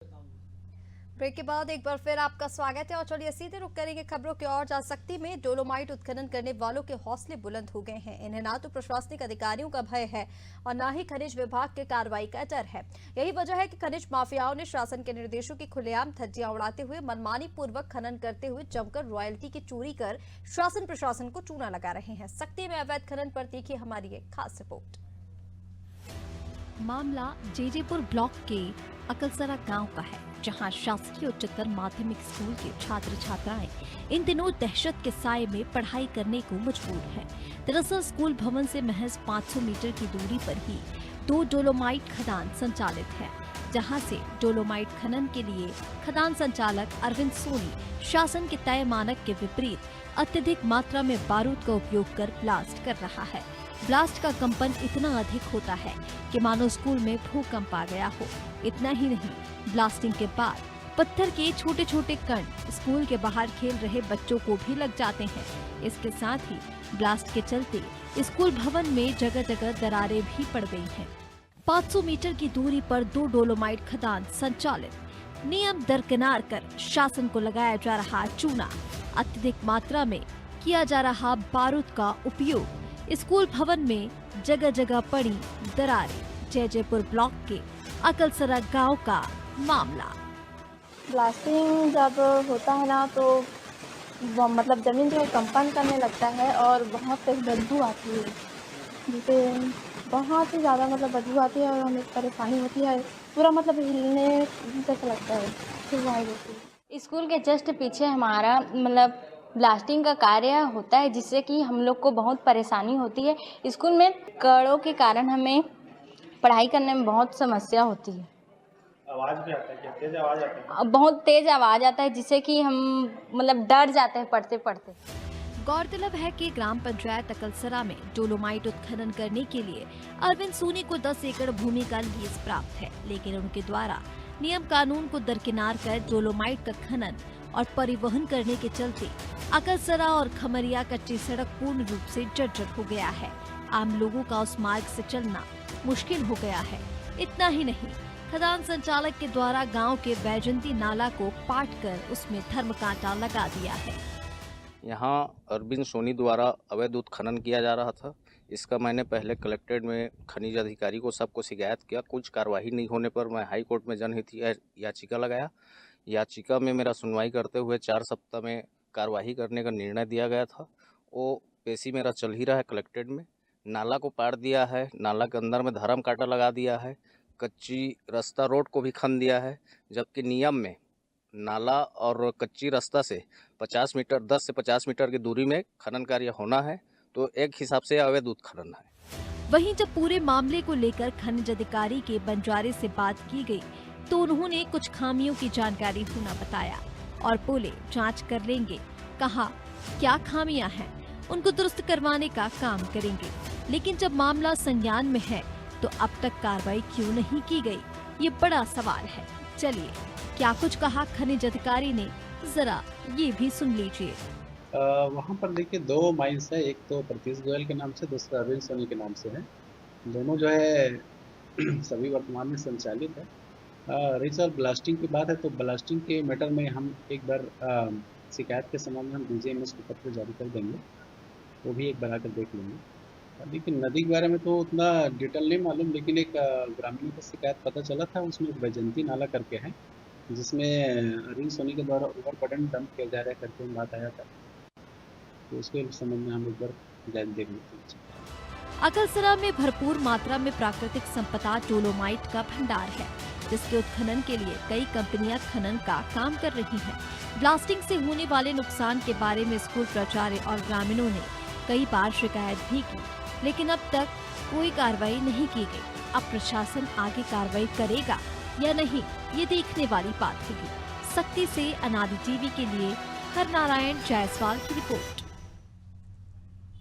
Break के बाद एक बार फिर आपका स्वागत है और चलिए सीधे रुक करेंगे खबरों की ओर। जहां सक्ती में डोलोमाइट उत्खनन करने वालों के हौसले बुलंद हो गए हैं। इन्हें ना तो प्रशासनिक अधिकारियों का भय है और ना ही खनिज विभाग के कार्रवाई का डर है। यही वजह है कि खनिज माफियाओं ने शासन के निर्देशों की खुलेआम धज्जियां उड़ाते हुए मनमानी पूर्वक खनन करते हुए जमकर रॉयल्टी की चोरी कर शासन प्रशासन को चूना लगा रहे हैं। सक्ती में अवैध खनन पर देखिए हमारी एक खास रिपोर्ट। मामला जेजेपुर ब्लॉक के अकलसरा गांव का है, जहां शासकीय उच्चतर माध्यमिक स्कूल के छात्र छात्राएं इन दिनों दहशत के साए में पढ़ाई करने को मजबूर हैं। दरअसल स्कूल भवन से महज 500 मीटर की दूरी पर ही 2 डोलोमाइट खदान संचालित है, जहां से डोलोमाइट खनन के लिए खदान संचालक अरविंद सोनी शासन के तय मानक के विपरीत अत्यधिक मात्रा में बारूद का उपयोग कर ब्लास्ट कर रहा है। ब्लास्ट का कंपन इतना अधिक होता है कि मानो स्कूल में भूकंप आ गया हो। इतना ही नहीं, ब्लास्टिंग के बाद पत्थर के छोटे छोटे कण स्कूल के बाहर खेल रहे बच्चों को भी लग जाते हैं। इसके साथ ही ब्लास्ट के चलते स्कूल भवन में जगह जगह दरारें भी पड़ गई हैं। 500 मीटर की दूरी पर 2 डोलोमाइट खदान संचालित, नियम दरकिनार कर शासन को लगाया जा रहा चूना, अत्यधिक मात्रा में किया जा रहा बारूद का उपयोग, स्कूल भवन में जगह जगह पड़ी दरारें। जयजयपुर ब्लॉक के अकलसरा गांव का मामला। ब्लास्टिंग जब होता है ना तो मतलब ज़मीन जो कंपन करने लगता है और बहुत तेज बदबू आती है, जिससे बहुत ही ज़्यादा मतलब बदबू आती है और हमें परेशानी होती है। पूरा मतलब हिलने जैसा लगता है, फिर वहाँ होती है। स्कूल के जस्ट पीछे हमारा मतलब ब्लास्टिंग का कार्य होता है, जिससे कि हम लोग को बहुत परेशानी होती है। स्कूल में कड़ों के कारण हमें पढ़ाई करने में बहुत समस्या होती है। आवाज़ भी आता है क्या? तेज आवाज़ आता है? बहुत तेज आवाज़ आता है, जिससे कि हम मतलब डर जाते हैं पढ़ते पढ़ते। गौरतलब है कि ग्राम पंचायत अकलसरा में डोलोमाइट उत्खनन करने के लिए अरविंद सोनी को 10 एकड़ भूमि का लीज प्राप्त है, लेकिन उनके द्वारा नियम कानून को दरकिनार कर डोलोमाइट का खनन और परिवहन करने के चलते अकलसरा और खमरिया कच्ची सड़क पूर्ण रूप से जर्जर हो गया है। आम लोगों का उस मार्ग से चलना मुश्किल हो गया है। इतना ही नहीं, खदान संचालक के द्वारा गांव के बैजंती नाला को पाट कर उसमें धर्म कांटा लगा दिया है। यहाँ अरविंद सोनी द्वारा अवैध उत्खनन किया जा रहा था। इसका मैंने पहले कलेक्ट्रेट में खनिज अधिकारी को सबको शिकायत किया। कुछ कार्रवाई नहीं होने पर मैं हाई कोर्ट में जनहित याचिका लगाया। याचिका में मेरा सुनवाई करते हुए 4 सप्ताह में कार्रवाई करने का निर्णय दिया गया था। वो पेशी मेरा चल ही रहा है कलेक्ट्रेट में। नाला को पाट दिया है, नाला के अंदर में धर्म कांटा लगा दिया है, कच्ची रास्ता रोड को भी खन दिया है, जबकि नियम में नाला और कच्ची रास्ता से 10 से 50 मीटर की दूरी में खनन कार्य होना है, तो एक हिसाब से अवैध उत्खनन है। वहीं जब पूरे मामले को लेकर खनिज अधिकारी के बंजारे से बात की गई, तो उन्होंने कुछ खामियों की जानकारी होना बताया और बोले जांच कर लेंगे। कहा क्या खामियां हैं, उनको दुरुस्त करवाने का काम करेंगे। लेकिन जब मामला संज्ञान में है तो अब तक कार्रवाई क्यों नहीं की गई, ये बड़ा सवाल है। चलिए क्या कुछ कहा खनिज अधिकारी ने, जरा ये भी सुन लीजिए। वहाँ पर देखिए 2 माइंस है, एक तो प्रतीश गोयल के नाम से, दूसरा अरविंद सोनी के नाम से है। दोनों जो है सभी वर्तमान में संचालित है। रही सर ब्लास्टिंग की बात है, तो ब्लास्टिंग के मैटर में हम एक बार शिकायत के संबंध में हम DGMS को पत्र जारी कर देंगे, वो भी एक बार आकर देख लेंगे। लेकिन नदी के बारे में तो उतना डिटेल नहीं मालूम, लेकिन एक ग्रामीण को शिकायत पता चला था, उसमें एक बैजंती नाला करके है, जिसमें अरविंद सोनी के द्वारा ओवरबर्डन डंप किया जा रहा है करके बात आया था, तो उसके संबंध में हम एक बार जांच देख लेते हैं। अकलसरा में भरपूर मात्रा में प्राकृतिक संपदा डोलोमाइट का भंडार है, जिसके उत्खनन के लिए कई कंपनियां खनन का काम कर रही हैं। ब्लास्टिंग से होने वाले नुकसान के बारे में स्कूल प्राचार्य और ग्रामीणों ने कई बार शिकायत भी की, लेकिन अब तक कोई कार्रवाई नहीं की गई। अब प्रशासन आगे कार्रवाई करेगा या नहीं, ये देखने वाली बात होगी। सक्ती से अनादि टीवी के लिए हरनारायण जायसवाल की रिपोर्ट।